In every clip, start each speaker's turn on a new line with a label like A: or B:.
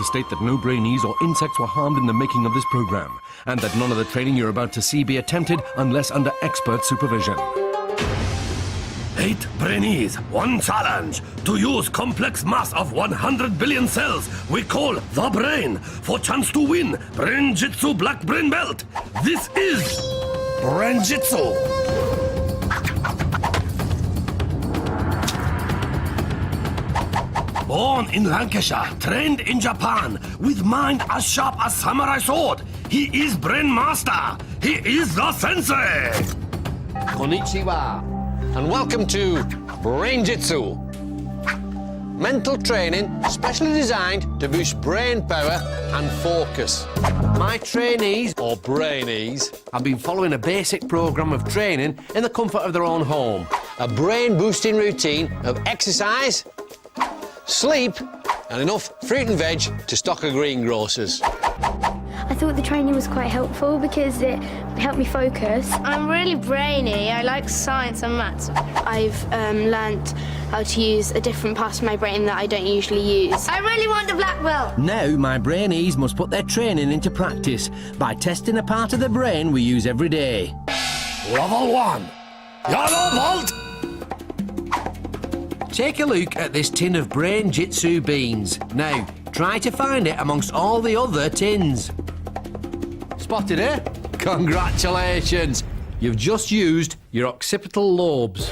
A: to state that no Brainees or insects were harmed in the making of this program, and that none of the training you're about to see be attempted unless under expert supervision.
B: 8 Brainees, 1 challenge. To use complex mass of 100 billion cells we call the brain for chance to win Brain-Jitsu Black Brain Belt. This is Brain-Jitsu. Born in Lancashire, trained in Japan, with mind as sharp as samurai sword. He is Brain Master. He is the sensei.
C: Konnichiwa, and welcome to Brain-Jitsu. Mental training specially designed to boost brain power and focus. My trainees, or Brainees, have been following a basic program of training in the comfort of their own home. A brain-boosting routine of exercise, sleep, and enough fruit and veg to stock a greengrocers.
D: I thought the training was quite helpful because it helped me focus.
E: I'm really brainy. I like science and maths.
D: I've learnt how to use a different part of my brain that I don't usually use.
E: I really want the black belt.
F: Now my Brainees must put their training into practice by testing a part of the brain we use every day.
B: Level 1. Yellow vault.
F: Take a look at this tin of Brain-Jitsu beans. Now, try to find it amongst all the other tins. Spotted it? Congratulations! You've just used your occipital lobes.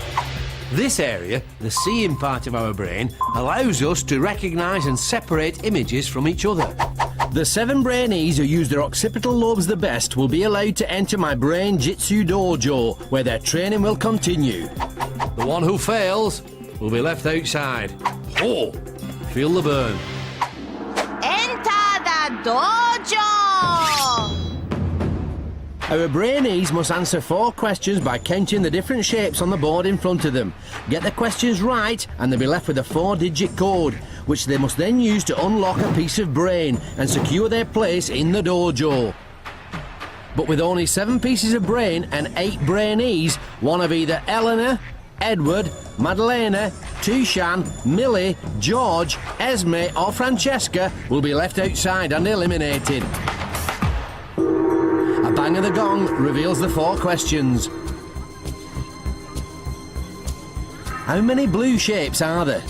F: This area, the seeing part of our brain, allows us to recognise and separate images from each other. The 7 Brainees who use their occipital lobes the best will be allowed to enter my Brain-Jitsu dojo, where their training will continue. The one who fails will be left outside. Oh, feel the burn.
E: Enter the dojo!
F: Our Brainees must answer 4 questions by counting the different shapes on the board in front of them. Get the questions right and they'll be left with a 4-digit code, which they must then use to unlock a piece of brain and secure their place in the dojo. But with only 7 pieces of brain and 8 Brainees, one of either Eleanor, Edward, Maddalena, Thushaan, Millie, George, Esme or Francesca will be left outside and eliminated. A bang of the gong reveals the 4 questions. How many blue shapes are there?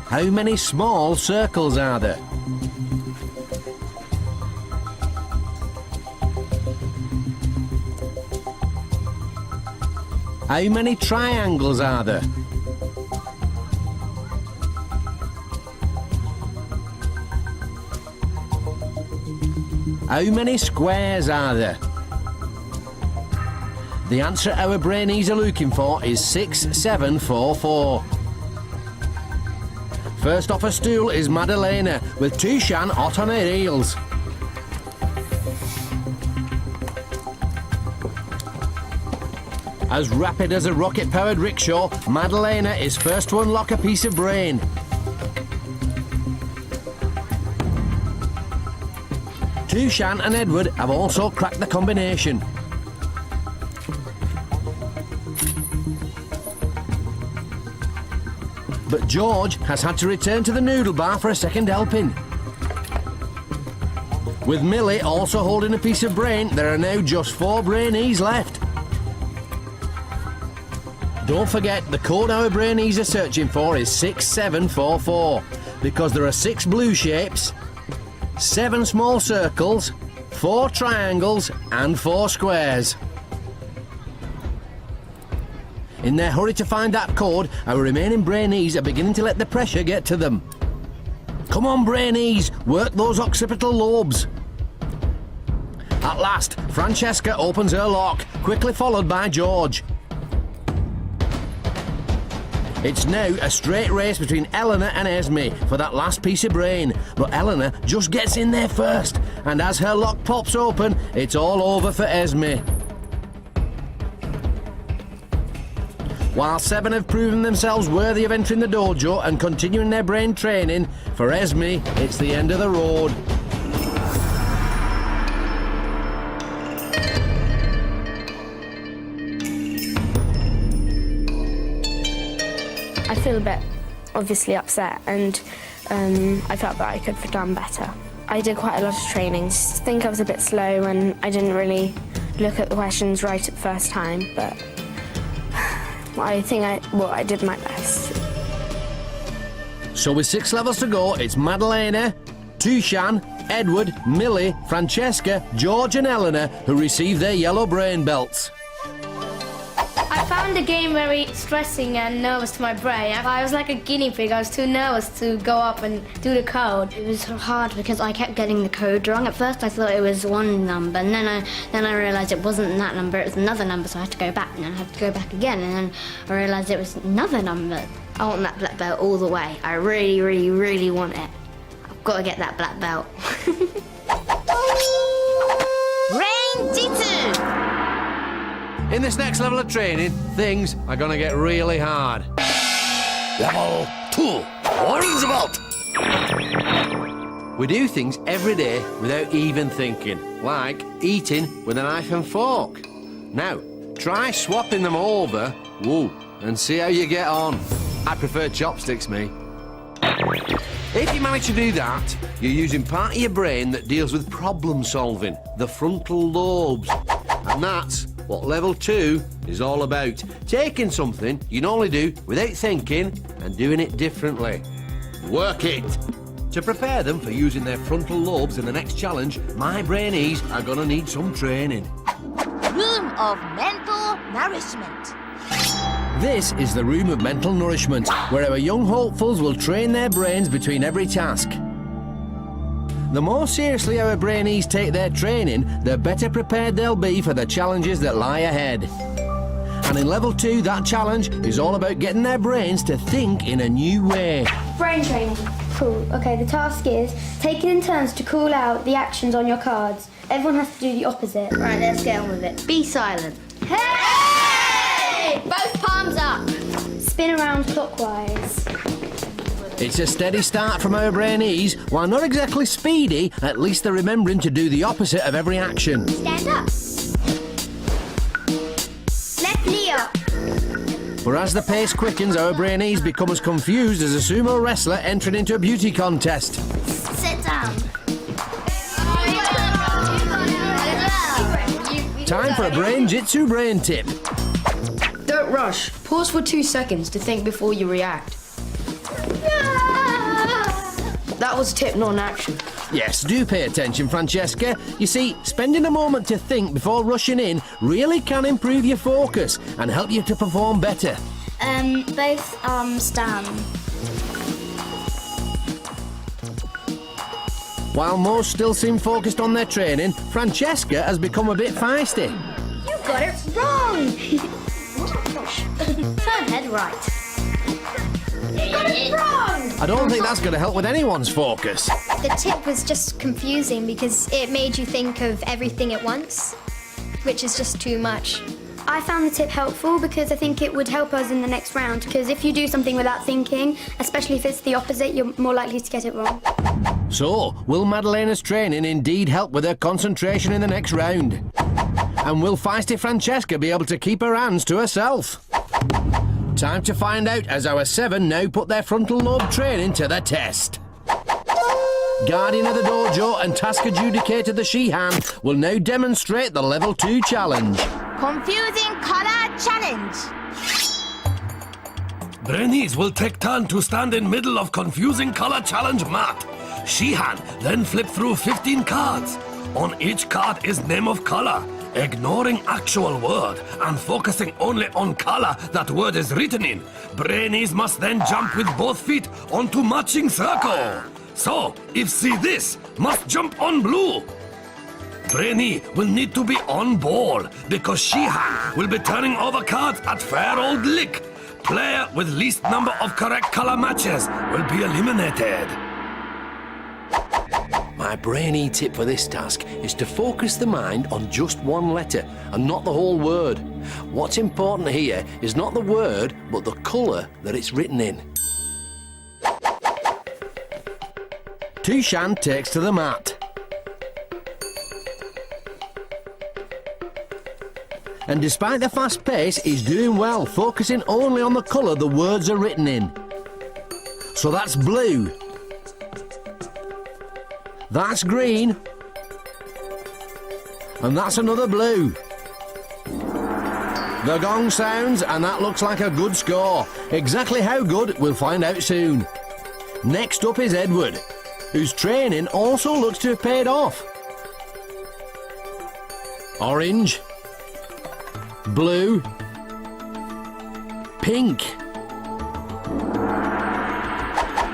F: How many small circles are there? How many triangles are there? How many squares are there? The answer our Brainees are looking for is 6744. First off a stool is Maddalena, with Thushaan hot on her heels. As rapid as a rocket-powered rickshaw, Maddalena is first to unlock a piece of brain. Thushaan and Edward have also cracked the combination. But George has had to return to the noodle bar for a second helping. With Millie also holding a piece of brain, there are now just 4 Brainees left. Don't forget, the code our Brainees are searching for is 6744, because there are 6 blue shapes, 7 small circles, 4 triangles and 4 squares. In their hurry to find that code, our remaining Brainees are beginning to let the pressure get to them. Come on, Brainees, work those occipital lobes. At last, Francesca opens her lock, quickly followed by George. It's now a straight race between Eleanor and Esme for that last piece of brain, but Eleanor just gets in there first, and as her lock pops open, it's all over for Esme. While 7 have proven themselves worthy of entering the dojo and continuing their brain training, for Esme, it's the end of the road.
D: I feel a bit obviously upset, and I felt that I could have done better. I did quite a lot of training. I think I was a bit slow and I didn't really look at the questions right at the first time, but I think I did my best.
F: So with 6 levels to go, it's Maddalena, Thushaan, Edward, Millie, Francesca, George and Eleanor who receive their yellow brain belts.
E: I found the game very stressing and nervous to my brain. I was like a guinea pig. I was too nervous to go up and do the code.
G: It was hard because I kept getting the code wrong. At first I thought it was one number, and then I realised it wasn't that number, it was another number, so I had to go back, and then I had to go back again, and then I realised it was another number.
D: I want that black belt all the way. I really, really, really want it. I've got to get that black belt.
E: Brain-Jitsu!
F: In this next level of training, things are going to get really hard.
B: Level 2. Orange belt.
F: We do things every day without even thinking, like eating with a knife and fork. Now, try swapping them over, and see how you get on. I prefer chopsticks, me. If you manage to do that, you're using part of your brain that deals with problem solving, the frontal lobes. And that's what level 2 is all about. Taking something you normally do without thinking and doing it differently. Work it. To prepare them for using their frontal lobes in the next challenge, my Brainees are going to need some training.
E: Room of mental nourishment.
F: This is the room of mental nourishment, where our young hopefuls will train their brains between every task. The more seriously our Brainees take their training, the better prepared they'll be for the challenges that lie ahead. And in level 2, that challenge is all about getting their brains to think in a new way.
H: Brain training. Cool. Okay, the task is take it in turns to call out the actions on your cards. Everyone has to do the opposite.
D: Right, let's get on with it. Be silent.
E: Hey! Both palms up.
H: Spin around clockwise.
F: It's a steady start from our Brainees. While not exactly speedy, at least they're remembering to do the opposite of every action.
E: Stand up. Left knee up.
F: But as the pace quickens, our Brainees become as confused as a sumo wrestler entering into a beauty contest.
E: Sit down.
F: Time for a Brain-Jitsu brain tip.
I: Don't rush. Pause for 2 seconds to think before you react. That was a tip, not an action.
F: Yes, do pay attention, Francesca. You see, spending a moment to think before rushing in really can improve your focus and help you to perform better.
H: Both arms down.
F: While most still seem focused on their training, Francesca has become a bit feisty.
E: You got it wrong. Turn head right. You got it wrong.
F: I don't think that's going to help with anyone's focus.
J: The tip was just confusing because it made you think of everything at once, which is just too much.
H: I found the tip helpful because I think it would help us in the next round, because if you do something without thinking, especially if it's the opposite, you're more likely to get it wrong.
F: So, will Maddalena's training indeed help with her concentration in the next round? And will feisty Francesca be able to keep her hands to herself? Time to find out as our 7 now put their frontal lobe training to the test. Guardian of the dojo and task adjudicator the Thushaan will now demonstrate the level 2 challenge.
E: Confusing color challenge.
B: Brainees will take turn to stand in middle of confusing color challenge mat. Thushaan then flip through 15 cards. On each card is name of color, ignoring actual word and focusing only on color that word is written in. Brainees must then jump with both feet onto matching circle. So, if see this, must jump on blue. Brainee will need to be on ball because Thushaan will be turning over cards at fair old lick. Player with least number of correct color matches will be eliminated.
F: My Brainee tip for this task is to focus the mind on just one letter and not the whole word. What's important here is not the word, but the colour that it's written in. Thushaan takes to the mat. and despite the fast pace, he's doing well, focusing only on the colour the words are written in. So that's blue. That's green. And that's another blue. The gong sounds, and that looks like a good score. Exactly how good, we'll find out soon. Next up is Edward, whose training also looks to have paid off. Orange. Blue. Pink.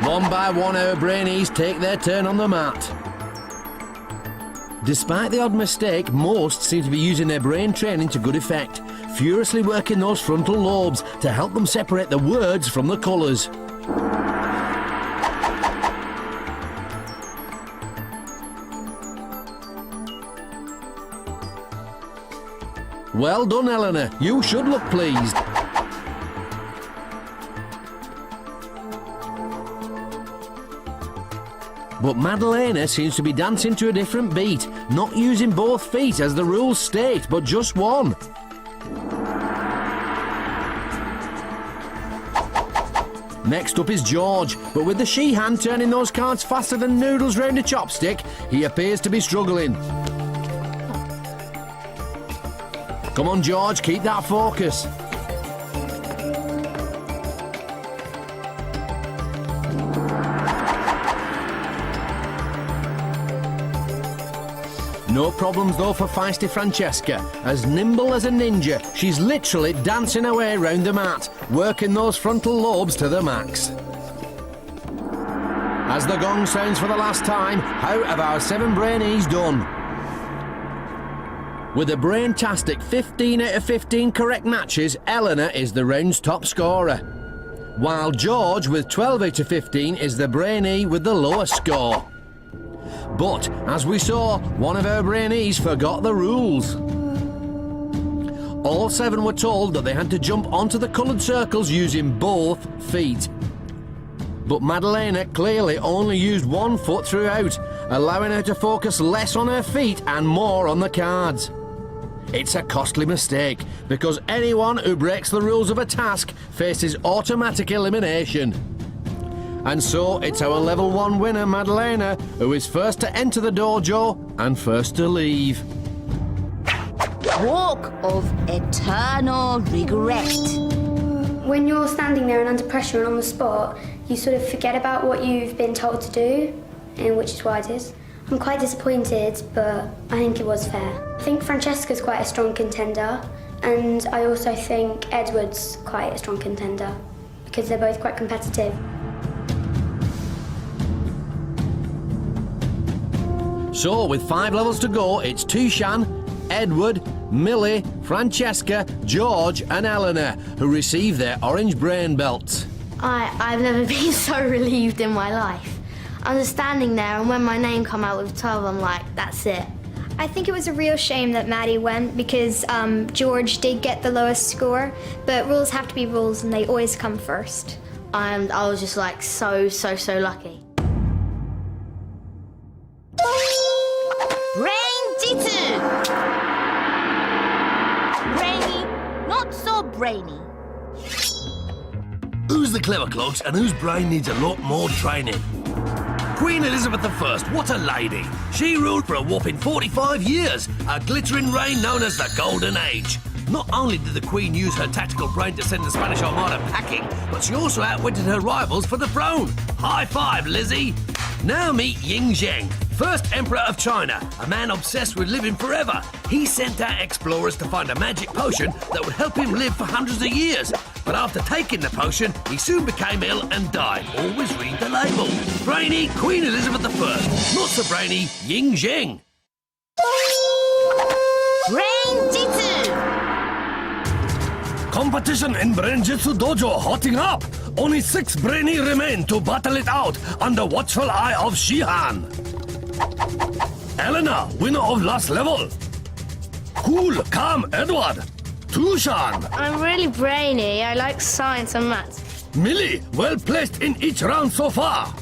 F: One by one, our Brainees take their turn on the mat. Despite the odd mistake, most seem to be using their brain training to good effect, furiously working those frontal lobes to help them separate the words from the colours. Well done, Eleanor. You should look pleased. But Maddalena seems to be dancing to a different beat, not using both feet as the rules state, but just one. Next up is George, but with the she hand turning those cards faster than noodles round a chopstick, he appears to be struggling. Come on, George, keep that focus. No problems though for feisty Francesca. As nimble as a ninja, she's literally dancing her way round the mat, working those frontal lobes to the max. As the gong sounds for the last time, how have our 7 Brainees done? With a brain-tastic 15 out of 15 correct matches, Eleanor is the round's top scorer, while George with 12 out of 15 is the Brainee with the lowest score. But, as we saw, one of our Brainees forgot the rules. All 7 were told that they had to jump onto the coloured circles using both feet. But Maddalena clearly only used one foot throughout, allowing her to focus less on her feet and more on the cards. It's a costly mistake, because anyone who breaks the rules of a task faces automatic elimination. And so it's our level 1 winner, Maddalena, who is first to enter the dojo and first to leave.
K: Walk of eternal regret.
H: When you're standing there and under pressure and on the spot, you sort of forget about what you've been told to do, and which is why it is. I'm quite disappointed, but I think it was fair. I think Francesca's quite a strong contender, and I also think Edward's quite a strong contender, because they're both quite competitive.
F: So, with 5 levels to go, it's Thushaan, Edward, Millie, Francesca, George and Eleanor who receive their orange brain belts.
E: I've never been so relieved in my life. I was standing there, and when my name came out with 12, I'm like, that's it.
J: I think it was a real shame that Maddie went because George did get the lowest score, but rules have to be rules and they always come first.
E: And I was just like so lucky.
K: Brain-Jitsu! Brainy, not so brainy.
B: Who's the clever cloaks and whose brain needs a lot more training? Queen Elizabeth I, what a lady. She ruled for a whopping 45 years, a glittering reign known as the Golden Age. Not only did the Queen use her tactical brain to send the Spanish Armada packing, but she also outwitted her rivals for the throne. High five, Lizzie. Now meet Ying Zheng, first Emperor of China, a man obsessed with living forever. He sent out explorers to find a magic potion that would help him live for hundreds of years. But after taking the potion, he soon became ill and died. Always read the label. Brainy Queen Elizabeth I. Not so brainy Ying Zheng.
K: Brain-Jitsu!
B: Competition in Brain-Jitsu Dojo hotting up. Only 6 Brainy remain to battle it out under watchful eye of Shihan. Eleanor, winner of last level. Cool, calm, Edward. Thushaan.
E: I'm really brainy. I like science and maths.
B: Millie, well placed in each round so far.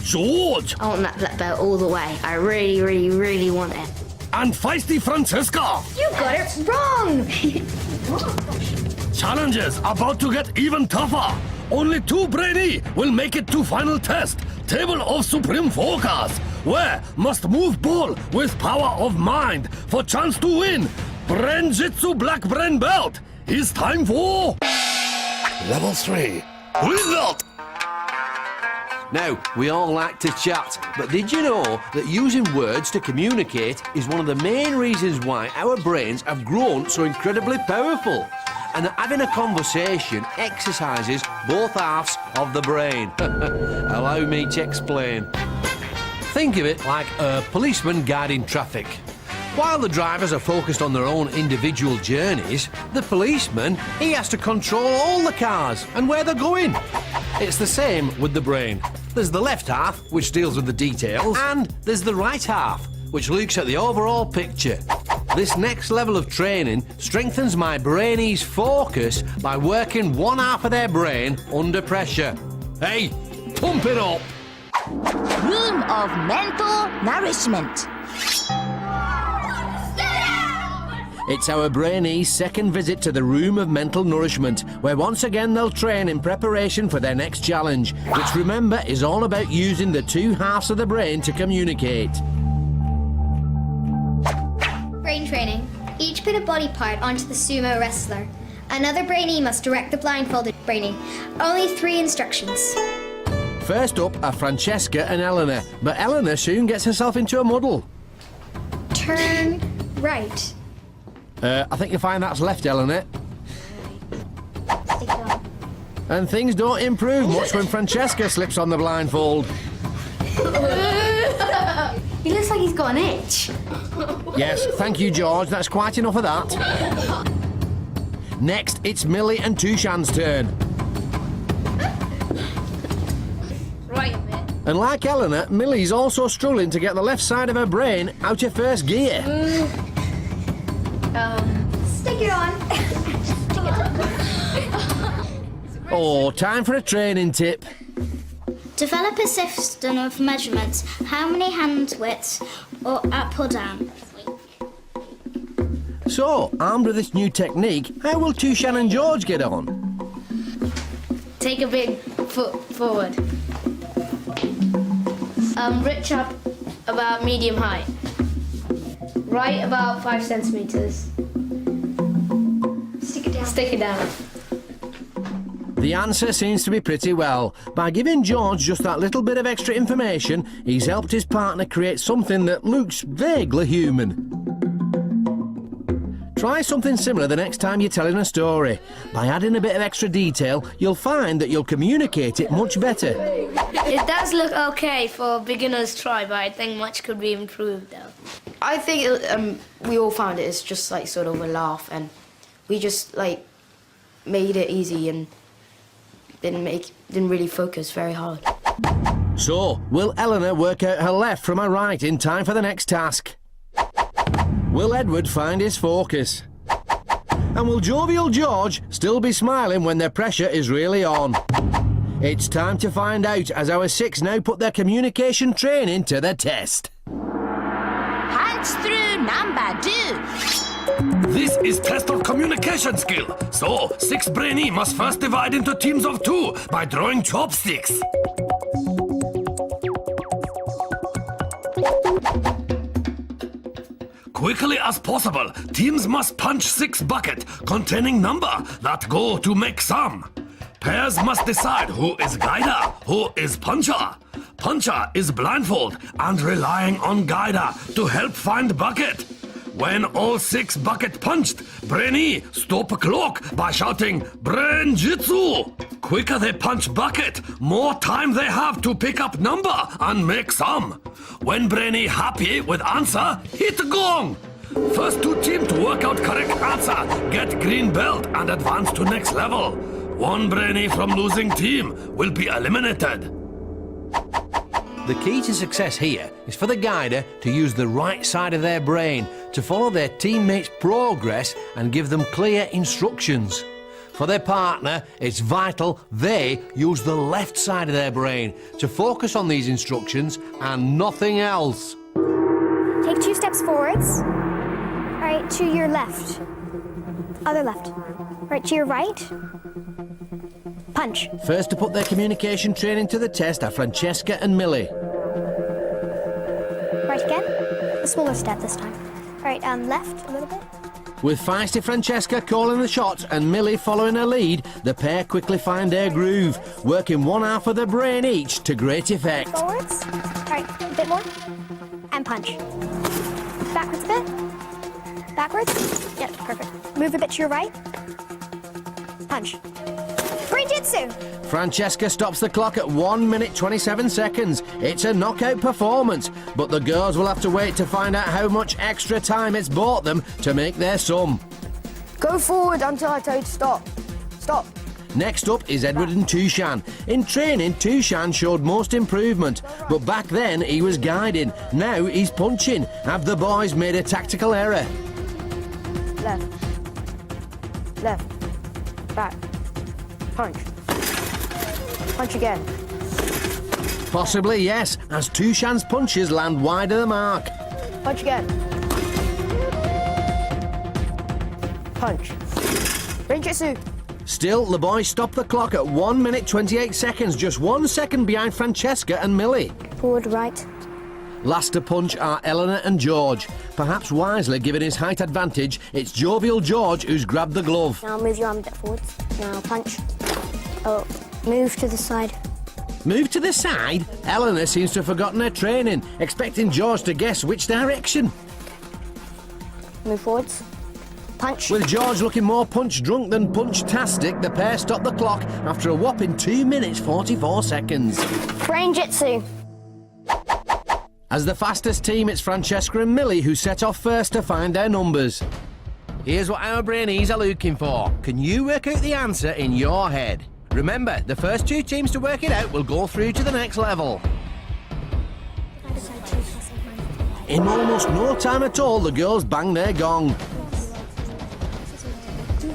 B: George.
E: I want that black belt all the way. I really want it.
B: and feisty Francesca.
J: You got it wrong!
B: Challenges about to get even tougher. Only 2 Brainy will make it to final test. Table of Supreme Focus, where must move ball with power of mind for chance to win. Brain-Jitsu Black Brain Belt. It's time for Level 3. Result.
F: Now, we all like to chat, but did you know that using words to communicate is one of the main reasons why our brains have grown so incredibly powerful? And that having a conversation exercises both halves of the brain. Allow me to explain. Think of it like a policeman guiding traffic. While the drivers are focused on their own individual journeys, the policeman, he has to control all the cars and where they're going. It's the same with the brain. There's the left half, which deals with the details, and there's the right half, which looks at the overall picture. This next level of training strengthens my Brainees' focus by working one half of their brain under pressure. Hey, pump it up!
K: Room of mental nourishment.
F: It's our Brainees' second visit to the Room of Mental Nourishment, where once again they'll train in preparation for their next challenge, which, remember, is all about using the 2 halves of the brain to communicate.
J: Brain training. Each put a body part onto the sumo wrestler. Another Brainee must direct the blindfolded Brainee. Only 3 instructions.
F: First up are Francesca and Eleanor, but Eleanor soon gets herself into a muddle.
J: Turn right.
F: I think you'll find that's left, Eleanor.
J: Stick it on.
F: And things don't improve much when Francesca slips on the blindfold.
J: He looks like he's got an itch.
F: Yes, thank you, George. That's quite enough of that. Next, it's Millie and Thushaan's turn.
E: Right a bit.
F: And like Eleanor, Millie's also struggling to get the left side of her brain out of first gear.
J: Stick it on.
F: Oh, time for a training tip.
H: Develop a system of measurements. How many hand widths or up or down?
F: So, armed with this new technique, how will Thushaan and George get on?
E: Take a big foot forward. Reach up about medium height. Right about 5 centimeters.
J: Stick it down.
E: Stick it down.
F: The answer seems to be pretty well. By giving George just that little bit of extra information, he's helped his partner create something that looks vaguely human. Try something similar the next time you're telling a story. By adding a bit of extra detail, you'll find that you'll communicate it much better.
E: It does look okay for a beginner's try, but I think much could be improved though.
I: I think we all found it as just like sort of a laugh, and we just like made it easy and didn't really focus very hard.
F: So, will Eleanor work out her left from her right in time for the next task? Will Edward find his focus? And will jovial George still be smiling when the pressure is really on? It's time to find out as our 6 now put their communication training to the test.
K: Hands through number 2.
B: This is test of communication skill. So, 6 Brainy must first divide into teams of 2 by drawing chopsticks. Quickly as possible, teams must punch 6 buckets containing number that go to make sum. Pairs must decide who is guider, who is puncher. Puncher is blindfold and relying on guider to help find bucket. When all 6 bucket punched, Brainy stop clock by shouting Brain-Jitsu. Quicker they punch bucket, more time they have to pick up number and make sum. When Brainy happy with answer, hit gong. First 2 teams to work out correct answer get green belt and advance to next level. 1 Brainy from losing team will be eliminated.
F: The key to success here is for the guider to use the right side of their brain to follow their teammates' progress and give them clear instructions. For their partner, it's vital they use the left side of their brain to focus on these instructions and nothing else.
J: Take 2 steps forwards. All right, to your left. Other left. All right, to your right. Punch.
F: First to put their communication training to the test are Francesca and Millie.
J: Right again. A smaller step this time. All right, left a little bit.
F: With feisty Francesca calling the shots and Millie following her lead, the pair quickly find their groove, working one half of the brain each to great effect.
J: Forwards. All right, a bit more. And punch. Backwards a bit. Backwards. Yep, perfect. Move a bit to your right. Punch. Brain-Jitsu.
F: Francesca stops the clock at 1 minute 27 seconds. It's a knockout performance, but the girls will have to wait to find out how much extra time it's bought them to make their sum.
I: Go forward until I tell you to stop. Stop.
F: Next up is Edward and Thushaan. In training, Thushaan showed most improvement, but back then he was guiding. Now he's punching. Have the boys made a tactical error?
I: Left. Left. Back. Punch. Punch again.
F: Possibly, yes, as Thushaan's punches land wide of the mark.
I: Punch again. Punch. Brain-Jitsu.
F: Still, the boys stop the clock at 1 minute 28 seconds, just 1 second behind Francesca and Millie.
J: Forward, right.
F: Last to punch are Eleanor and George. Perhaps wisely, given his height advantage, it's jovial George who's grabbed the glove.
J: Now move your arm a bit forwards. Now punch. Oh, move to the side.
F: Move to the side? Eleanor seems to have forgotten her training, expecting George to guess which direction.
J: Move forwards. Punch.
F: With George looking more punch-drunk than punch-tastic, the pair stop the clock after a whopping 2 minutes 44 seconds.
J: Brain-Jitsu.
F: As the fastest team, it's Francesca and Millie who set off first to find their numbers. Here's what our Brainees are looking for. Can you work out the answer in your head? Remember, the first 2 teams to work it out will go through to the next level. In almost no time at all, the girls bang their gong.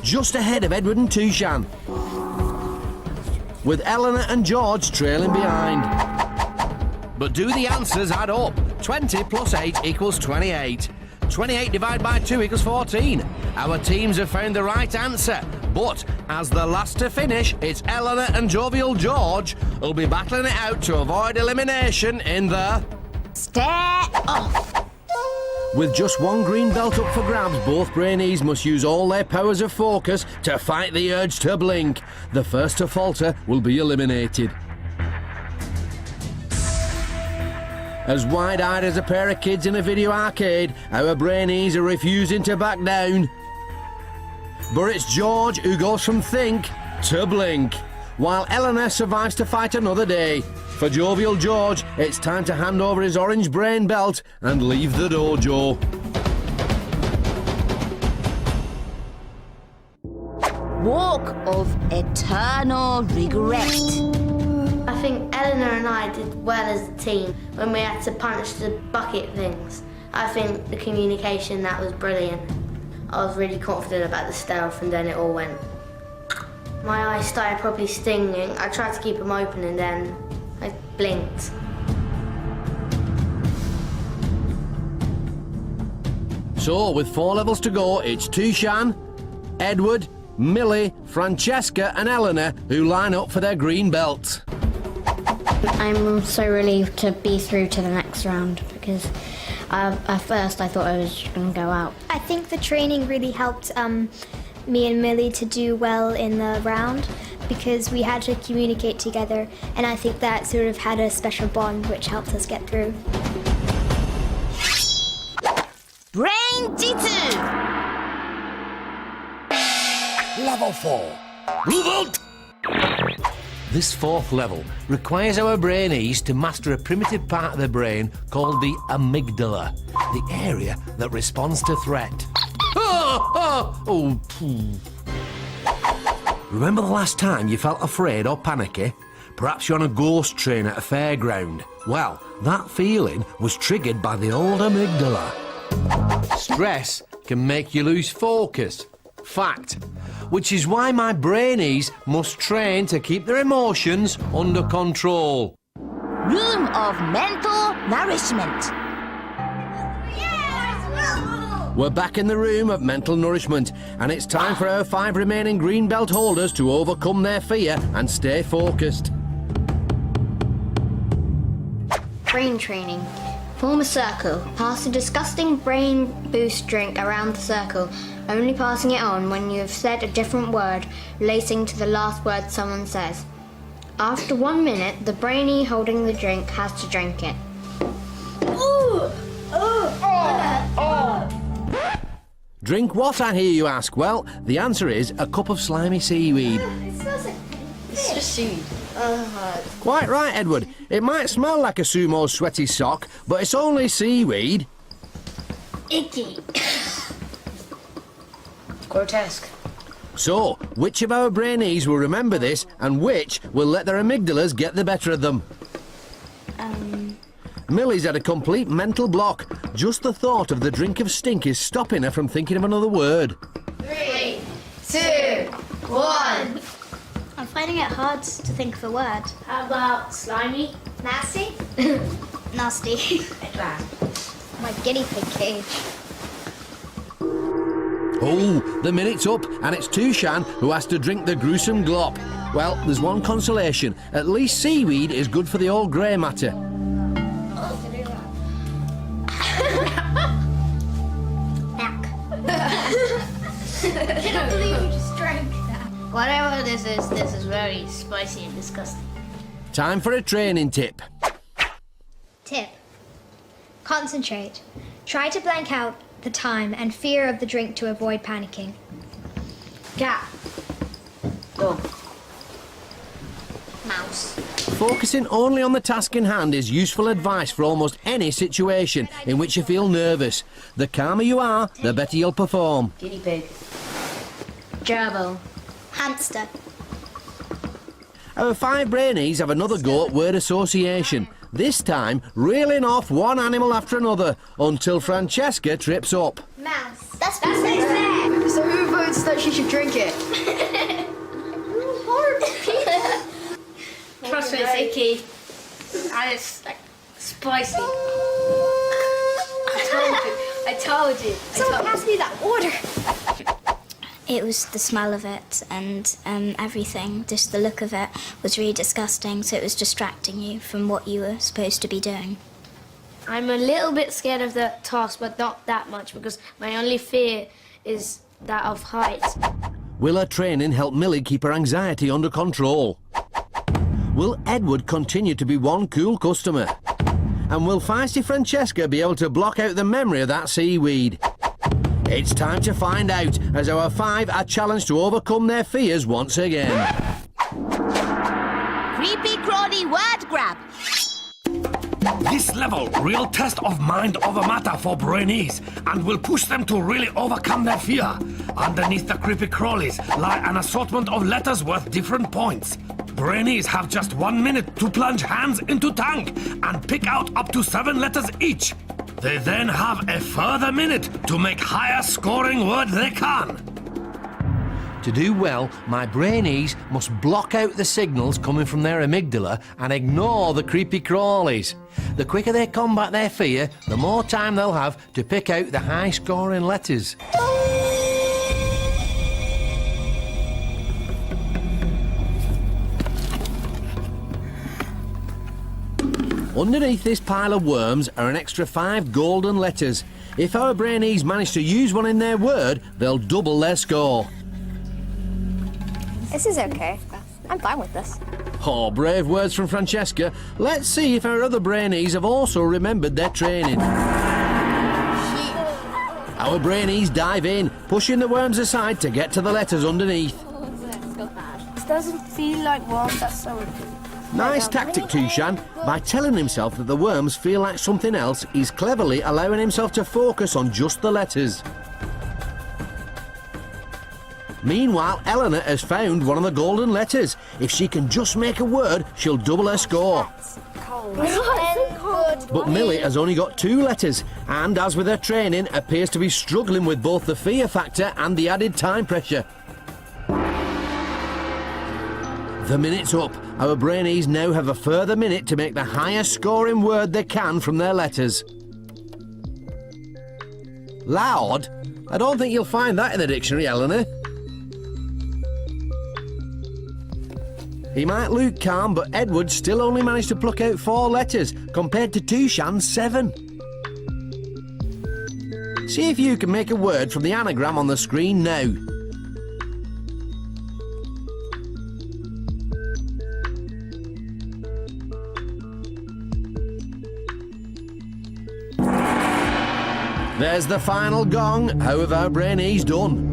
F: Just ahead of Edward and Thushaan, with Eleanor and George trailing behind. But do the answers add up? 20 plus 8 equals 28. 28 divided by 2 equals 14. Our teams have found the right answer, but as the last to finish, it's Eleanor and jovial George who'll be battling it out to avoid elimination in the...
K: Stare off.
F: With just 1 green belt up for grabs, both Brainees must use all their powers of focus to fight the urge to blink. The first to falter will be eliminated. As wide-eyed as a pair of kids in a video arcade, our Brainees are refusing to back down. But it's George who goes from think to blink, while Eleanor survives to fight another day. For jovial George, it's time to hand over his orange brain belt and leave the dojo.
K: Walk of eternal regret.
E: I think Eleanor and I did well as a team when we had to punch the bucket things. I think the communication, that was brilliant. I was really confident about the stealth and then it all went. My eyes started probably stinging. I tried to keep them open and then I blinked.
F: So, with 4 levels to go, it's Thushaan, Edward, Millie, Francesca and Eleanor who line up for their green belt.
G: I'm so relieved to be through to the next round because at first I thought I was going to go out.
J: I think the training really helped me and Millie to do well in the round because we had to communicate together, and I think that sort of had a special bond which helped us get through.
K: Brain-Jitsu.
B: Level 4. Move out!
F: This 4th level requires our Brainees to master a primitive part of the brain called the amygdala, the area that responds to threat. Remember the last time you felt afraid or panicky? Perhaps you're on a ghost train at a fairground. Well, that feeling was triggered by the old amygdala. Stress can make you lose focus. Fact. Which is why my Brainees must train to keep their emotions under control.
K: Room of mental nourishment.
F: We're back in the room of mental nourishment, and it's time for our 5 remaining green belt holders to overcome their fear and stay focused.
G: Brain training. Form a circle. Pass a disgusting brain boost drink around the circle, only passing it on when you have said a different word relating to the last word someone says. After 1 minute, the brainee holding the drink has to drink it.
F: Drink what, I hear you ask? Well, the answer is a cup of slimy seaweed.
I: It's just seaweed.
F: Quite right, Edward. It might smell like a sumo's sweaty sock, but it's only seaweed.
G: Icky.
I: Grotesque.
F: So, which of our Brainees will remember this, and which will let their amygdalas get the better of them? Millie's had a complete mental block. Just the thought of the drink of stink is stopping her from thinking of another word.
E: 3, 2, 1.
J: I'm finding it hard to think of a word.
E: How about slimy?
J: Nasty? Nasty. My guinea pig cage.
F: Oh, the minute's up, and it's Thushaan who has to drink the gruesome glop. Well, there's one consolation. At least seaweed is good for the old grey matter.
J: I can't believe you just drank that.
E: Whatever this is very spicy and disgusting.
F: Time for a training tip.
J: Tip. Concentrate. Try to blank out the time and fear of the drink to avoid panicking.
E: Cat.
I: Dog.
J: Mouse.
F: Focusing only on the task in hand is useful advice for almost any situation in which you feel nervous. The calmer you are, the better you'll perform.
I: Guinea pig.
G: Gerbil.
J: Hamster.
F: Our 5 Brainees have another go at word association. This time, reeling off one animal after another until Francesca trips up.
J: Mouse. That's fair.
I: So who votes that she should drink it?
E: Trust me, it's icky. And it's like spicy. I told you.
J: Someone pass me that water.
L: It was the smell of it and everything, just the look of it was really disgusting, so it was distracting you from what you were supposed to be doing.
E: I'm a little bit scared of the task, but not that much, because my only fear is that of heights.
F: Will her training help Millie keep her anxiety under control? Will Edward continue to be one cool customer? And will feisty Francesca be able to block out the memory of that seaweed? It's time to find out, as our 5 are challenged to overcome their fears once again.
K: Creepy crawly word grab.
B: This level, real test of mind over matter for Brainees, and will push them to really overcome their fear. Underneath the creepy crawlies lie an assortment of letters worth different points. Brainees have just 1 minute to plunge hands into tank and pick out up to 7 letters each. They then have a further minute to make higher scoring word they can.
F: To do well, my Brainees must block out the signals coming from their amygdala and ignore the creepy crawlies. The quicker they combat their fear, the more time they'll have to pick out the high-scoring letters. Underneath this pile of worms are an extra 5 golden letters. If our Brainees manage to use one in their word, they'll double their score.
J: This is okay. I'm fine with this.
F: Oh, brave words from Francesca. Let's see if our other Brainees have also remembered their training. Our Brainees dive in, pushing the worms aside to get to the letters underneath.
E: This doesn't feel like worms, that's so good.
F: Nice tactic, Thushaan. By telling himself that the worms feel like something else, he's cleverly allowing himself to focus on just the letters. Meanwhile, Eleanor has found one of the golden letters. If she can just make a word, she'll double her score. But Millie has only got 2 letters, and as with her training, appears to be struggling with both the fear factor and the added time pressure. The minute's up. Our Brainees now have a further minute to make the highest scoring word they can from their letters. Loud? I don't think you'll find that in the dictionary, Eleanor. He might look calm, but Edward still only managed to pluck out 4 letters, compared to Thushaan's 7. See if you can make a word from the anagram on the screen now. There's the final gong. How have our Brainees done?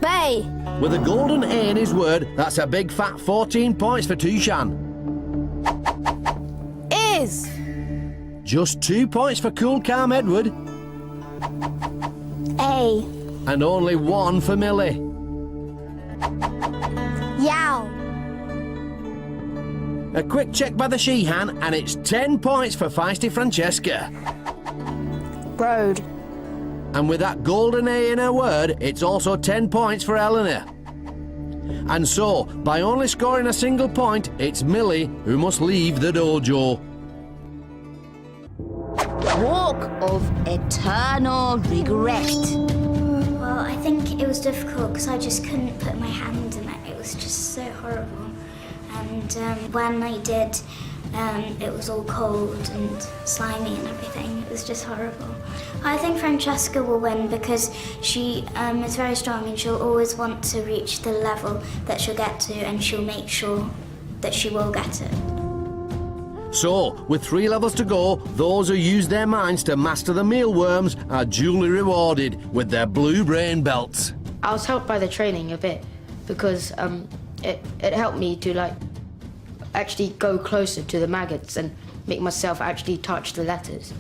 J: Bay.
F: With a golden A in his word, that's a big fat 14 points for Thushaan.
J: Is.
F: Just 2 points for cool calm Edward.
J: A.
F: And only 1 for Millie.
J: Yow.
F: A quick check by the Sheehan, and it's 10 points for feisty Francesca.
J: Road.
F: And with that golden A in her word, it's also 10 points for Eleanor. And so, by only scoring a single point, it's Millie who must leave the dojo.
K: Walk of eternal regret.
L: Well, I think it was difficult because I just couldn't put my hand in it. It was just so horrible. And when I did, it was all cold and slimy and everything. It was just horrible. I think Francesca will win because she is very strong and she'll always want to reach the level that she'll get to, and she'll make sure that she will get it.
F: So, with 3 levels to go, those who use their minds to master the mealworms are duly rewarded with their blue brain belts.
I: I was helped by the training a bit because it helped me to like actually go closer to the maggots and make myself actually touch the letters.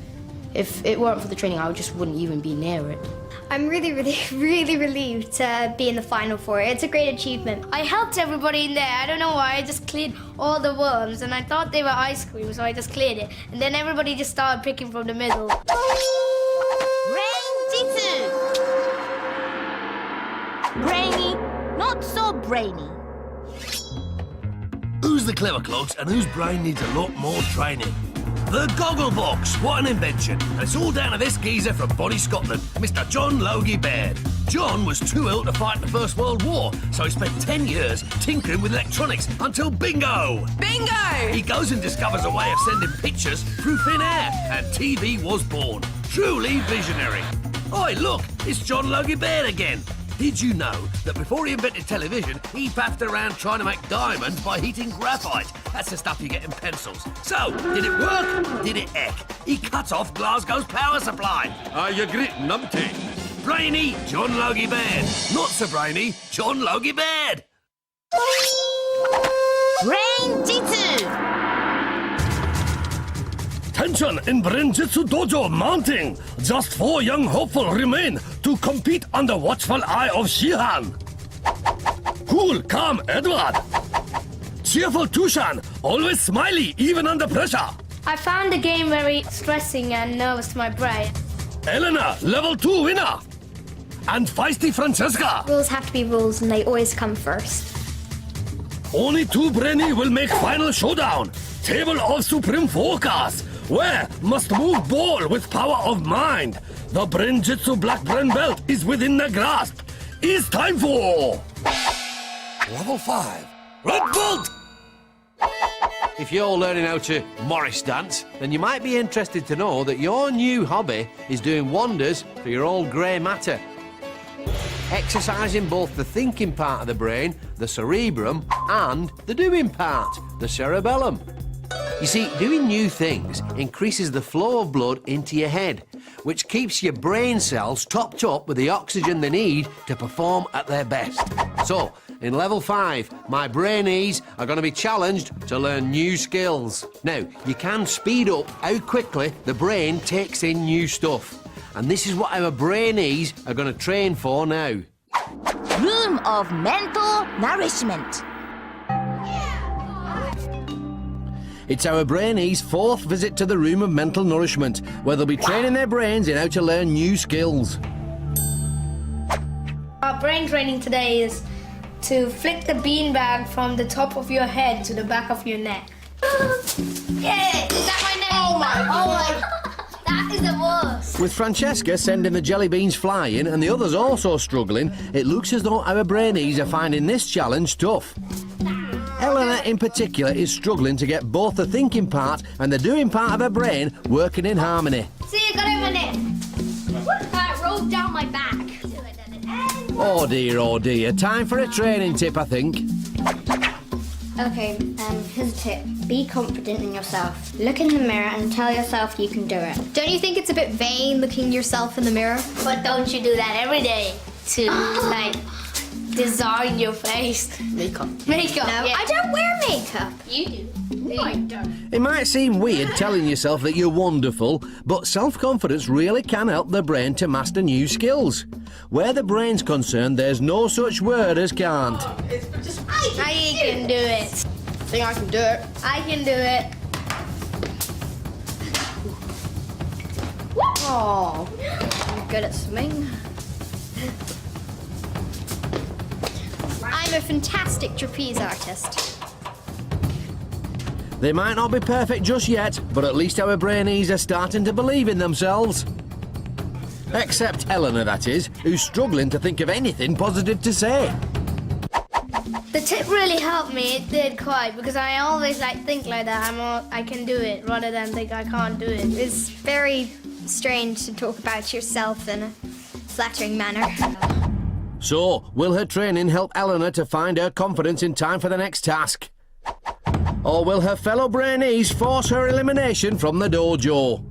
I: If it weren't for the training, I just wouldn't even be near it.
H: I'm really relieved to be in the final 4. It's a great achievement. I helped everybody in there. I don't know why. I just cleared all the worms, and I thought they were ice cream, so I just cleared it. And then everybody just started picking from the middle.
K: Brain-Jitsu. Brainy, not so brainy.
B: Who's the clever cloaks and whose brain needs a lot more training? The Goggle Box, what an invention. And it's all down to this geezer from Bonnie, Scotland, Mr. John Logie Baird. John was too ill to fight in the First World War, so he spent 10 years tinkering with electronics until bingo!
M: Bingo!
B: He goes and discovers a way of sending pictures through thin air, and TV was born. Truly visionary. Oi, look, it's John Logie Baird again. Did you know that before he invented television, he faffed around trying to make diamonds by heating graphite? That's the stuff you get in pencils. So, did it work? Did it heck? He cut off Glasgow's power supply. Are you grit numpty? Brainy John Logie Baird. Not so brainy, John Logie Baird.
K: Brain-Jitsu.
B: Tension in Brain-Jitsu Dojo mounting. Just 4 young hopeful remain to compete under watchful eye of Sheehan. Cool, calm Edward. Cheerful Thushaan, always smiley even under pressure.
H: I found the game very stressing and nervous to my brain.
B: Eleanor, level 2 winner. And feisty Francesca.
H: Rules have to be rules, and they always come first.
B: Only 2 Brainees will make final showdown. Table of supreme focus. Where must move ball with power of mind. The Brain-Jitsu black brain belt is within their grasp. It's time for level 5. Red Bolt!
F: If you're learning how to Morris dance, then you might be interested to know that your new hobby is doing wonders for your old grey matter. Exercising both the thinking part of the brain, the cerebrum, and the doing part, the cerebellum. You see, doing new things increases the flow of blood into your head, which keeps your brain cells topped up with the oxygen they need to perform at their best. So, in level 5, my Brainees are going to be challenged to learn new skills. Now, you can speed up how quickly the brain takes in new stuff. And this is what our Brainees are going to train for now.
K: Room of mental nourishment.
F: It's our Brainees' 4th visit to the Room of Mental Nourishment, where they'll be training their brains in how to learn new skills.
H: Our brain training today is to flick the beanbag from the top of your head to the back of your neck. Yeah, is that my neck? Oh my! That
J: is the worst.
F: With Francesca sending the jelly beans flying and the others also struggling, it looks as though our Brainees are finding this challenge tough. Eleanor in particular is struggling to get both the thinking part and the doing part of her brain working in harmony.
J: See, I got over it rolled down my back.
F: Oh dear, time for a training tip, I think.
G: Okay, here's a tip. Be confident in yourself. Look in the mirror and tell yourself you can do it.
J: Don't you think it's a bit vain looking yourself in the mirror?
E: But don't you do that every day to, like, design your face?
I: Makeup.
E: Makeup.
J: No,
E: yeah.
J: I don't wear makeup.
E: You do.
J: No, I don't.
F: It might seem weird telling yourself that you're wonderful, but self-confidence really can help the brain to master new skills. Where the brain's concerned, there's no such word as can't.
E: I can do it.
I: I think I can do it.
E: I can do it.
I: Oh, I'm good at swimming.
J: I'm a fantastic trapeze artist.
F: They might not be perfect just yet, but at least our Brainees are starting to believe in themselves. Except Eleanor, that is, who's struggling to think of anything positive to say.
E: The tip really helped me. It did quite, because I always think like that. I can do it rather than think I can't do it.
J: It's very strange to talk about yourself in a flattering manner.
F: So, will her training help Eleanor to find her confidence in time for the next task? Or will her fellow Brainees force her elimination from the dojo?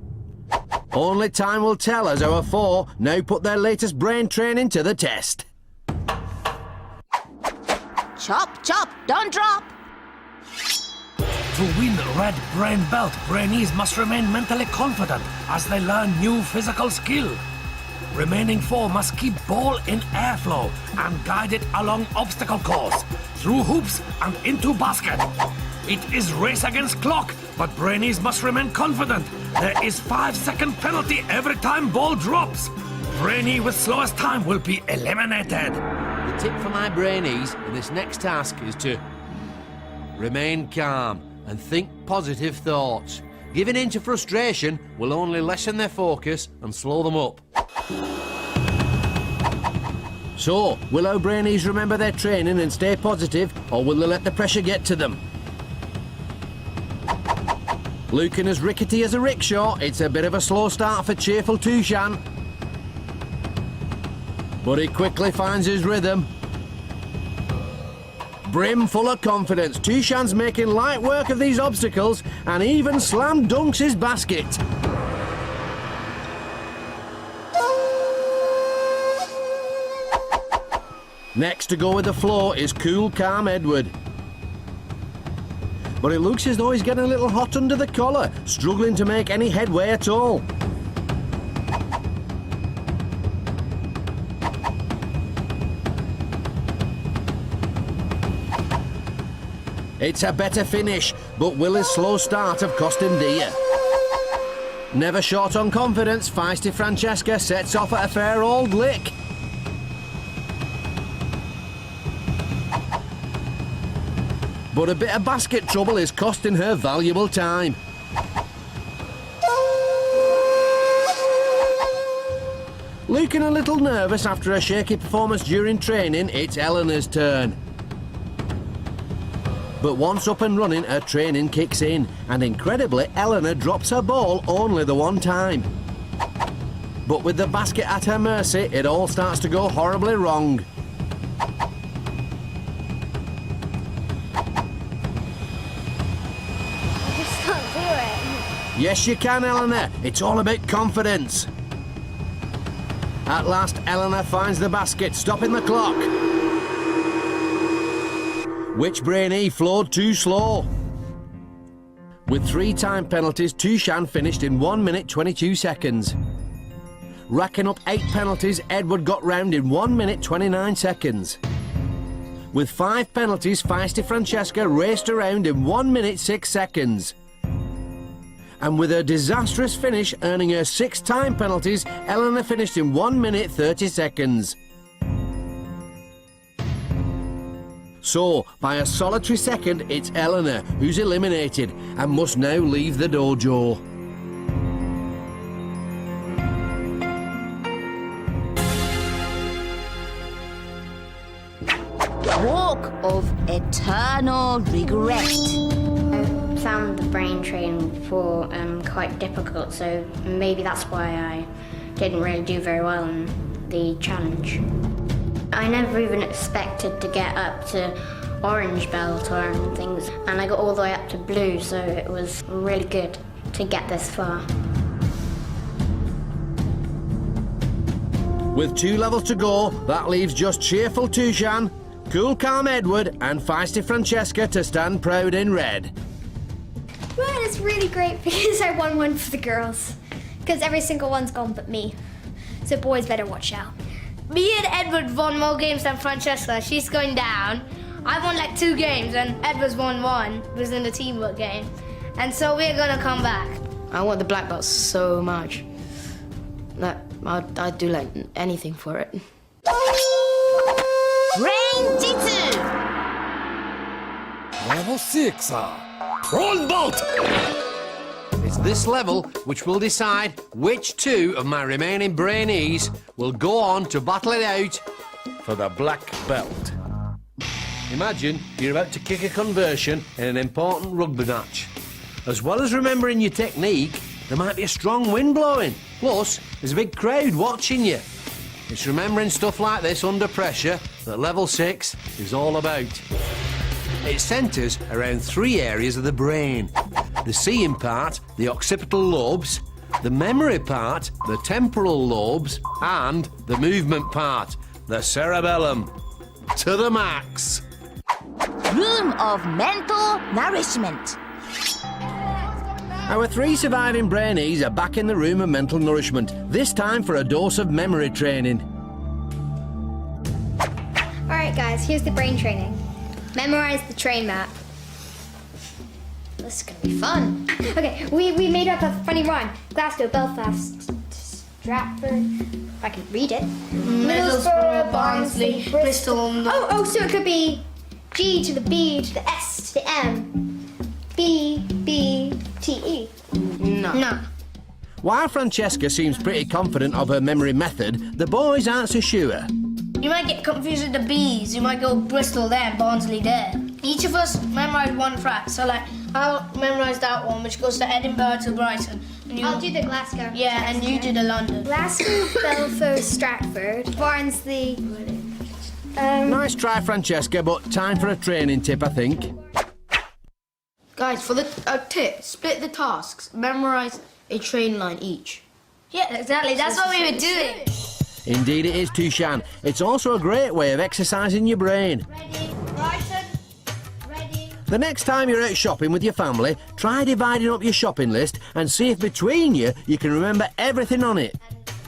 F: Only time will tell as our four now put their latest brain training to the test.
K: Chop, chop, don't drop.
B: To win Red Brain Belt, Brainees must remain mentally confident as they learn new physical skill. Remaining four must keep ball in airflow and guide it along obstacle course, through hoops and into basket. It is race against clock, but Brainees must remain confident. There is 5-second penalty every time ball drops. Brainee with slowest time will be eliminated.
F: The tip for my Brainees in this next task is to remain calm and think positive thoughts. Giving in to frustration will only lessen their focus and slow them up. So, will our Brainees remember their training and stay positive, or will they let the pressure get to them? Looking as rickety as a rickshaw, it's a bit of a slow start for cheerful Thushaan. But he quickly finds his rhythm. Brim full of confidence, Thushaan's making light work of these obstacles and even slam dunks his basket. Next to go with the flow is cool, calm Edward. But it looks as though he's getting a little hot under the collar, struggling to make any headway at all. It's a better finish, but will his slow start have cost him dear? Never short on confidence, feisty Francesca sets off at a fair old lick. But a bit of basket trouble is costing her valuable time. Looking a little nervous after a shaky performance during training, it's Eleanor's turn. But once up and running, her training kicks in, and incredibly, Eleanor drops her ball only the one time. But with the basket at her mercy, it all starts to go horribly wrong. Yes, you can, Eleanor. It's all about confidence. At last, Eleanor finds the basket, stopping the clock. Which Brainee flowed too slow? With 3 time penalties, Thushaan finished in 1 minute 22 seconds. Racking up 8 penalties, Edward got round in 1 minute 29 seconds. With 5 penalties, feisty Francesca raced around in 1 minute 6 seconds. And with her disastrous finish earning her 6 time penalties, Eleanor finished in 1 minute 30 seconds. So, by a solitary second, it's Eleanor who's eliminated and must now leave the dojo.
K: eternal regret.
G: I found the brain training before quite difficult, so maybe that's why I didn't really do very well in the challenge. I never even expected to get up to orange belt or anything, and I got all the way up to blue, so it was really good to get this far.
F: With 2 levels to go, that leaves just cheerful Thushaan, cool calm Edward and feisty Francesca to stand proud in red.
J: Well, it's really great because I won one for the girls. Because every single one's gone but me. So boys better watch out.
E: Me and Edward won more games than Francesca. She's going down. I won like 2 games and Edward's won 1. It was in the teamwork game. And so we're gonna come back.
I: I want the black belt so much that I'd do like anything for it.
K: Brain-Jitsu!
B: Level 6, Prawn Bolt!
F: It's this level which will decide which 2 of my remaining Brainees will go on to battle it out
B: For the black belt.
F: Imagine you're about to kick a conversion in an important rugby match. As well as remembering your technique, there might be a strong wind blowing. Plus, there's a big crowd watching you. It's remembering stuff like this under pressure that level 6 is all about. It centres around 3 areas of the brain. The seeing part, the occipital lobes, the memory part, the temporal lobes, and the movement part, the cerebellum. To the max.
K: Room of mental nourishment.
F: Our 3 surviving Brainees are back in the room of mental nourishment, this time for a dose of memory training.
J: Alright guys, here's the brain training. Memorize the train map.
G: This is gonna be fun.
J: Okay, we made up a funny rhyme. Glasgow, Belfast, Stratford. If I can read it.
E: Middlesbrough, Barnsley, Bristol.
J: Oh, so it could be G to the B to the S to the M. B, B, T, E.
E: No.
F: While Francesca seems pretty confident of her memory method, the boys aren't so sure.
E: You might get confused with the B's. You might go Bristol there and Barnsley there. Each of us memorised one track. So like, I'll memorise that one, which goes to Edinburgh to Brighton. And you,
J: I'll do the Glasgow.
E: Yeah, and you do the London.
J: Glasgow, Belfast, Stratford, Barnsley.
F: Nice try, Francesca, but time for a training tip, I think.
I: Guys, for the tip, split the tasks. Memorise a train line each.
E: Yeah, exactly. That's what we were doing.
F: Indeed it is, Thushaan. It's also a great way of exercising your brain.
E: Ready, Brighton. Ready.
F: The next time you're out shopping with your family, try dividing up your shopping list and see if between you can remember everything on it.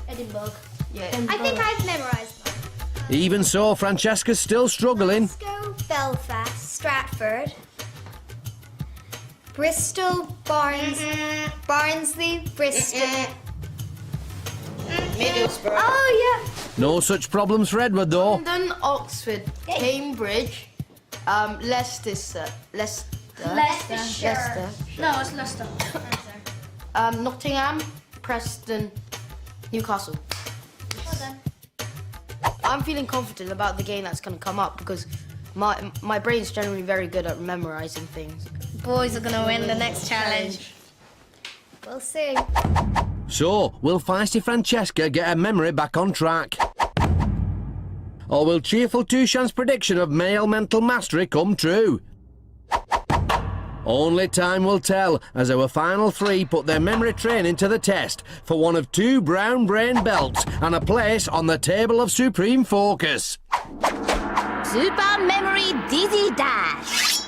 E: Edinburgh.
I: Yeah.
J: I think I've memorised mine.
F: Even so, Francesca's still struggling.
J: Glasgow, Belfast, Stratford, Bristol, Barnsley, Bristol.
I: Middlesbrough.
J: Oh, yeah.
F: No such problems for Edward, though.
I: London, Oxford, Cambridge, Leicester.
E: Leicestershire. No, it's Leicester.
I: Nottingham, Preston, Newcastle.
E: Well done.
I: I'm feeling confident about the game that's going to come up because my brain's generally very good at memorising things.
E: Boys are gonna win the next challenge.
J: We'll see.
F: So, will feisty Francesca get her memory back on track? Or will cheerful Thushaan's prediction of male mental mastery come true? Only time will tell as our final 3 put their memory training to the test for one of 2 brown brain belts and a place on the table of supreme focus.
K: Super Memory Dizzy Dash.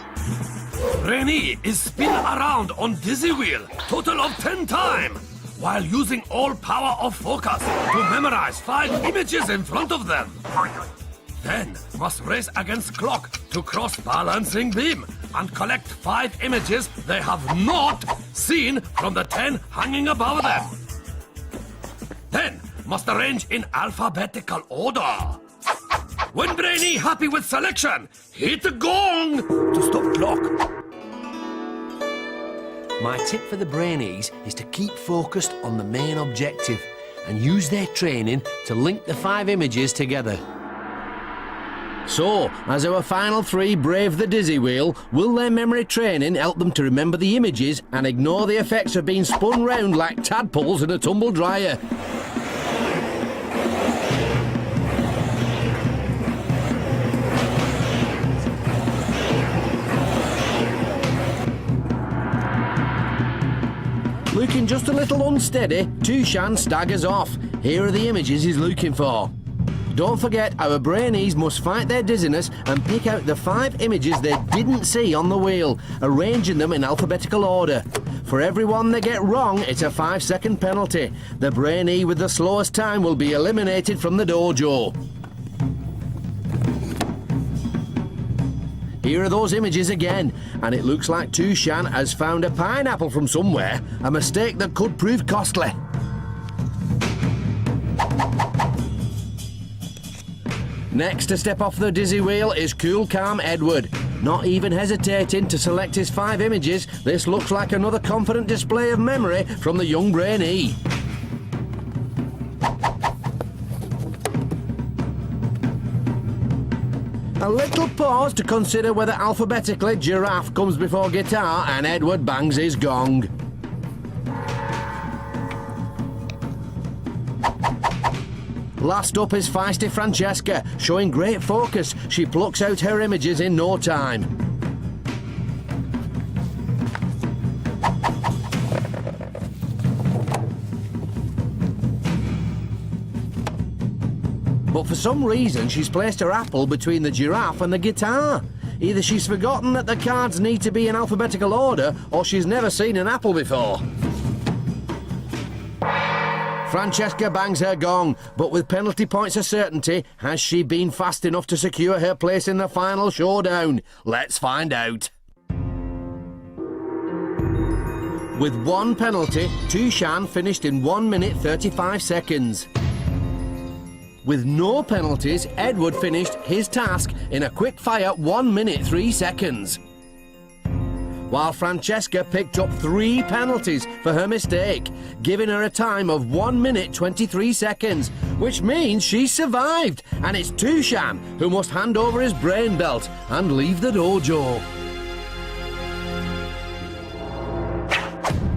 B: Brainee is spin around on dizzy wheel, total of 10 times, while using all power of focus to memorize 5 images in front of them. Then must race against clock to cross balancing beam and collect 5 images they have not seen from the 10 hanging above them. Then must arrange in alphabetical order. When Brainee happy with selection, hit the gong to stop clock.
F: My tip for the Brainees is to keep focused on the main objective and use their training to link the 5 images together. So, as our final three brave the dizzy wheel, will their memory training help them to remember the images and ignore the effects of being spun round like tadpoles in a tumble dryer? Looking just a little unsteady, Thushaan staggers off. Here are the images he's looking for. Don't forget, our Brainees must fight their dizziness and pick out the 5 images they didn't see on the wheel, arranging them in alphabetical order. For every one they get wrong, it's a 5-second penalty. The Brainee with the slowest time will be eliminated from the dojo. Here are those images again, and it looks like Thushaan has found a pineapple from somewhere, a mistake that could prove costly. Next to step off the dizzy wheel is cool, calm Edward. Not even hesitating to select his 5 images, this looks like another confident display of memory from the young Brainee. A little pause to consider whether alphabetically giraffe comes before guitar, and Edward bangs his gong. Last up is feisty Francesca, showing great focus. She plucks out her images in no time. But for some reason, she's placed her apple between the giraffe and the guitar. Either she's forgotten that the cards need to be in alphabetical order, or she's never seen an apple before. Francesca bangs her gong, but with penalty points of certainty, has she been fast enough to secure her place in the final showdown? Let's find out. With 1 penalty, Thushaan finished in 1 minute 35 seconds. With no penalties, Edward finished his task in a quick-fire 1 minute 3 seconds. While Francesca picked up 3 penalties for her mistake, giving her a time of 1 minute 23 seconds, which means she survived, and it's Thushaan who must hand over his brain belt and leave the dojo.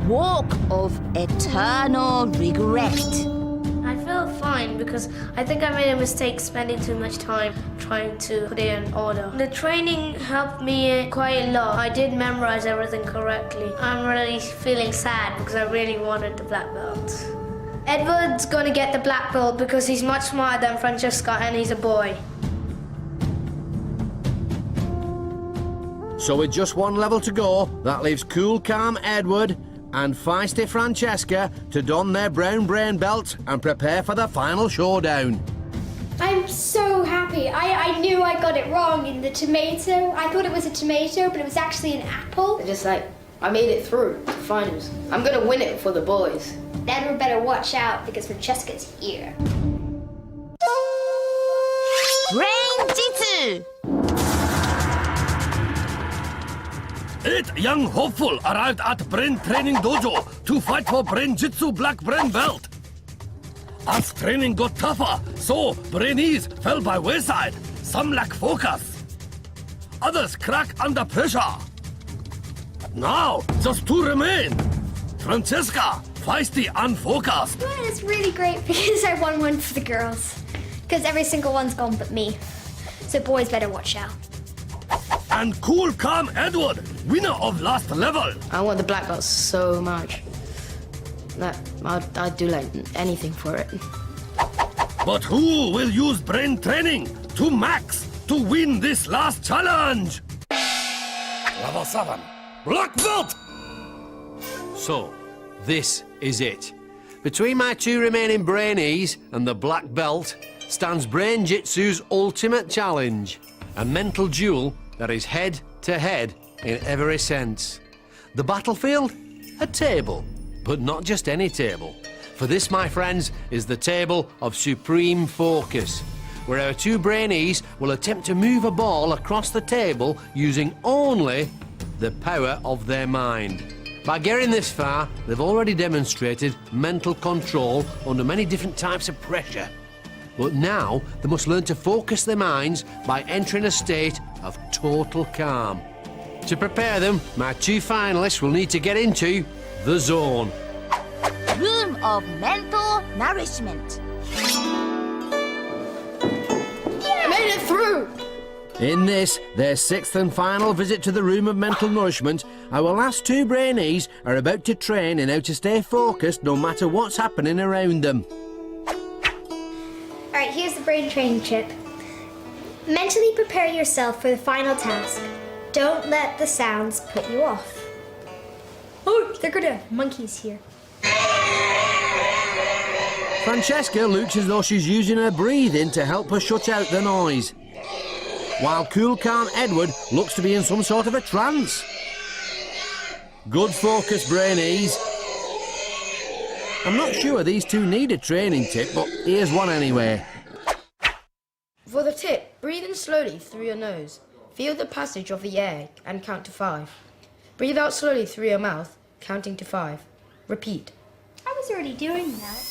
K: Walk of eternal regret.
E: I feel fine because I think I made a mistake spending too much time trying to put it in order. The training helped me quite a lot. I did memorize everything correctly. I'm really feeling sad because I really wanted the black belt. Edward's gonna get the black belt because he's much smarter than Francesca and he's a boy.
F: So with just 1 level to go, that leaves cool, calm Edward and feisty Francesca to don their brown brain belt and prepare for the final showdown.
H: I'm so happy. I knew I got it wrong in the tomato. I thought it was a tomato, but it was actually an apple.
I: Just like, I made it through to finals. I'm gonna win it for the boys.
H: Edward better watch out because Francesca's here.
K: Brain-Jitsu.
B: 8 young hopeful arrived at Brain Training Dojo to fight for Brain-Jitsu Black Brain Belt. As training got tougher, so Brainees fell by wayside. Some lack focus. Others crack under pressure. Now, just 2 remain. Francesca, feisty and focused.
H: Well, it's really great because I won one for the girls. Because every single one's gone but me. So boys better watch out.
B: And cool, calm Edward, winner of last level.
I: I want the black belt so much. I'd do like anything for it.
B: But who will use brain training to max to win this last challenge? Level 7, black belt!
F: So, this is it. Between my 2 remaining Brainees and the black belt stands Brain-Jitsu's ultimate challenge. A mental duel that is head-to-head in every sense. The battlefield? A table. But not just any table. For this, my friends, is the table of supreme focus, where our 2 Brainees will attempt to move a ball across the table using only the power of their mind. By getting this far, they've already demonstrated mental control under many different types of pressure. But now they must learn to focus their minds by entering a state of total calm. To prepare them, my two finalists will need to get into the zone.
K: Room of mental nourishment.
I: Made it through!
F: In this, their sixth and final visit to the room of mental nourishment, our last two Brainees are about to train in how to stay focused no matter what's happening around them.
J: All right, here's the brain training chip. Mentally prepare yourself for the final task. Don't let the sounds put you off. Oh, they're gonna monkeys here.
F: Francesca looks as though she's using her breathing to help her shut out the noise, while cool, calm Edward looks to be in some sort of a trance. Good focus, Brainees. I'm not sure these two need a training tip, but here's one anyway.
I: For the tip, breathe in slowly through your nose. Feel the passage of the air and count to 5. Breathe out slowly through your mouth, counting to 5. Repeat.
J: I was already doing that.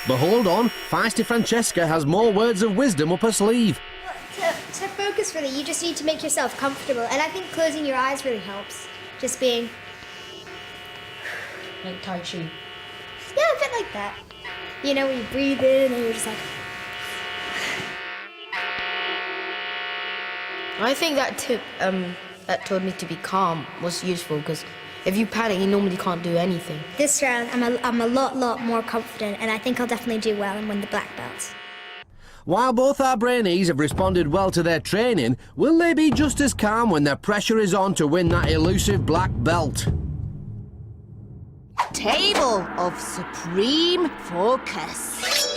F: But hold on, feisty Francesca has more words of wisdom up her sleeve.
J: To focus really, you just need to make yourself comfortable, and I think closing your eyes really helps. Just being...
I: Like Tai Chi.
J: Yeah, a bit like that. You know, when you breathe in and you're just like...
I: I think that tip that told me to be calm was useful, because if you panic, you normally can't do anything.
J: This round, I'm a lot more confident, and I think I'll definitely do well and win the black belt.
F: While both our Brainees have responded well to their training, will they be just as calm when the pressure is on to win that elusive black belt?
K: Table of supreme focus.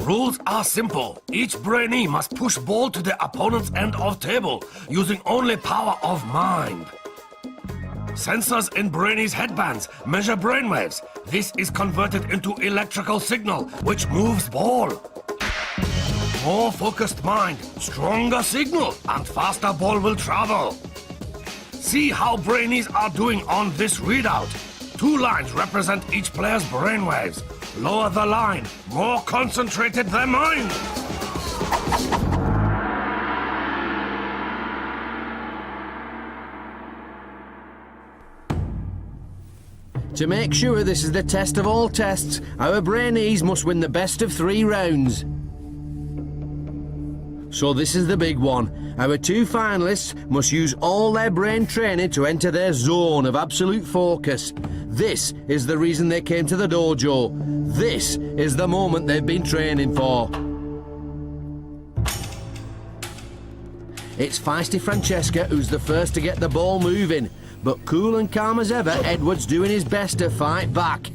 B: Rules are simple. Each Brainee must push ball to the opponent's end of table, using only power of mind. Sensors in Brainees' headbands measure brainwaves. This is converted into electrical signal, which moves ball. More focused mind, stronger signal, and faster ball will travel. See how Brainees are doing on this readout. 2 lines represent each player's brainwaves. Lower the line, more concentrated their mind.
F: To make sure this is the test of all tests, our Brainees must win the best of 3 rounds. So this is the big one. Our 2 finalists must use all their brain training to enter their zone of absolute focus. This is the reason they came to the dojo. This is the moment they've been training for. It's feisty Francesca who's the first to get the ball moving. But cool and calm as ever, Edward's doing his best to fight back.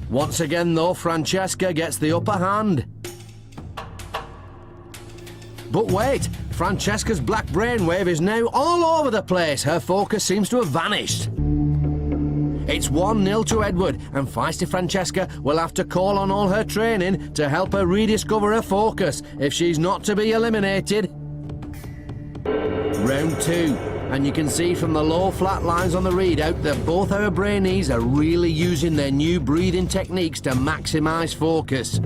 F: Once again though, Francesca gets the upper hand. But wait, Francesca's black brainwave is now all over the place. Her focus seems to have vanished. It's 1-0 to Edward, and feisty Francesca will have to call on all her training to help her rediscover her focus if she's not to be eliminated. Round 2, and you can see from the low flat lines on the readout that both our Brainees are really using their new breathing techniques to maximise focus.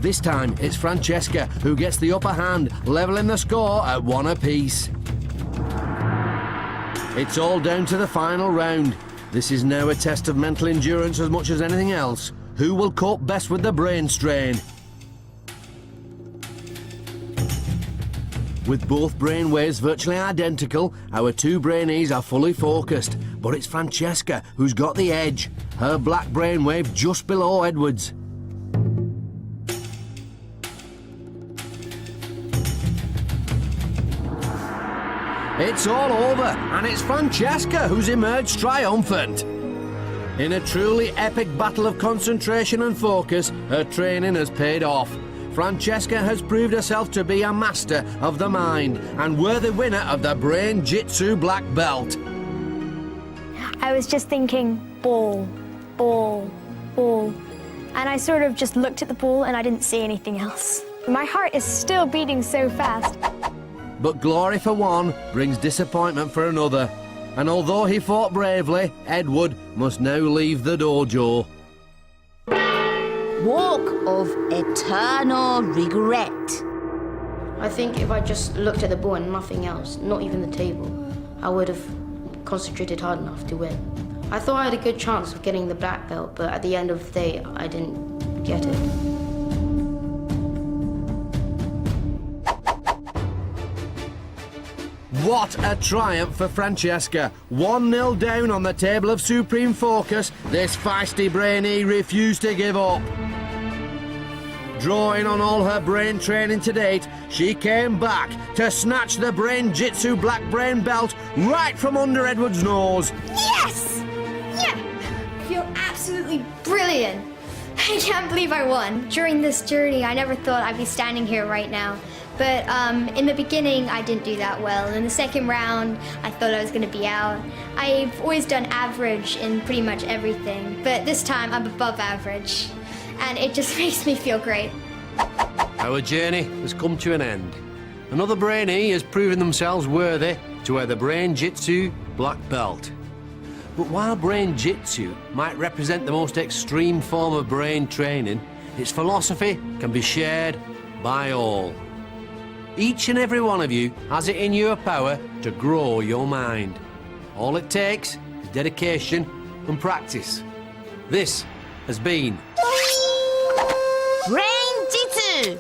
F: This time it's Francesca who gets the upper hand, levelling the score at 1 apiece. It's all down to the final round. This is now a test of mental endurance as much as anything else. Who will cope best with the brain strain? With both brainwaves virtually identical, our 2 Brainees are fully focused, but it's Francesca who's got the edge, her black brainwave just below Edward's. It's all over, and it's Francesca who's emerged triumphant. In a truly epic battle of concentration and focus, her training has paid off. Francesca has proved herself to be a master of the mind and worthy winner of the Brain-Jitsu black belt.
H: I was just thinking, ball, ball, ball. And I sort of just looked at the ball and I didn't see anything else.
J: My heart is still beating so fast.
F: But glory for one brings disappointment for another. And although he fought bravely, Edward must now leave the dojo.
K: Walk of eternal regret.
I: I think if I just looked at the ball and nothing else, not even the table, I would have concentrated hard enough to win. I thought I had a good chance of getting the black belt, but at the end of the day, I didn't get it.
F: What a triumph for Francesca. 1-0 down on the table of supreme focus. This feisty Brainee refused to give up. Drawing on all her brain training to date, she came back to snatch the Brain-Jitsu black brain belt right from under Edward's nose.
H: Yes! Yeah! I feel absolutely brilliant. I can't believe I won. During this journey, I never thought I'd be standing here right now. But in the beginning, I didn't do that well. In the second round, I thought I was going to be out. I've always done average in pretty much everything, but this time I'm above average. And it just makes me feel great.
F: Our journey has come to an end. Another Brainee has proven themselves worthy to wear the Brain-Jitsu black belt. But while Brain-Jitsu might represent the most extreme form of brain training, its philosophy can be shared by all. Each and every one of you has it in your power to grow your mind. All it takes is dedication and practice. This has been
K: Brain-Jitsu.